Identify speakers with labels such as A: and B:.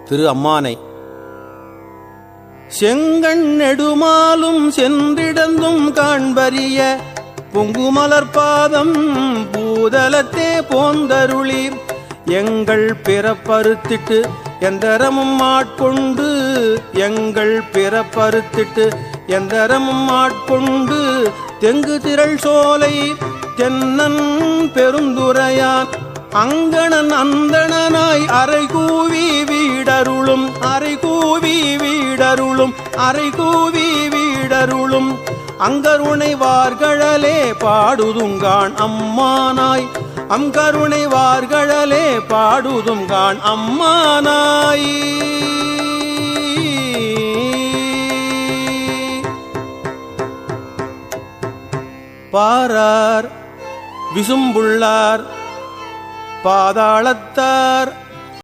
A: திரு அம்மானை. செங்கண் நெடுமாலும் சென்றிடந்தும் காண்பரிய பொங்குமலர்பாதம் பூதலத்தே போந்தருளீர். எங்கள் பிறப்பறுத்திட்டு எந்தரமும் ஆட்கொண்டு, எங்கள் பிறப்பறுத்திட்டு எந்தரமும் ஆட்கொண்டு, தெங்கு திரள் சோலை தென்னன் பெருந்துரையான் அங்கணன் அந்தணனாய் அரைகூவி வீடருளும், அரைகூவி வீடருளும், அரைகூவி வீடருளும். அங்கருணைவார்கழலே பாடுதுங்கான் அம்மானாய், அங்கருணைவார்கழலே பாடுதுங்கான் அம்மானாய். பாரார் விசும்புள்ளார் பாதாளத்தார்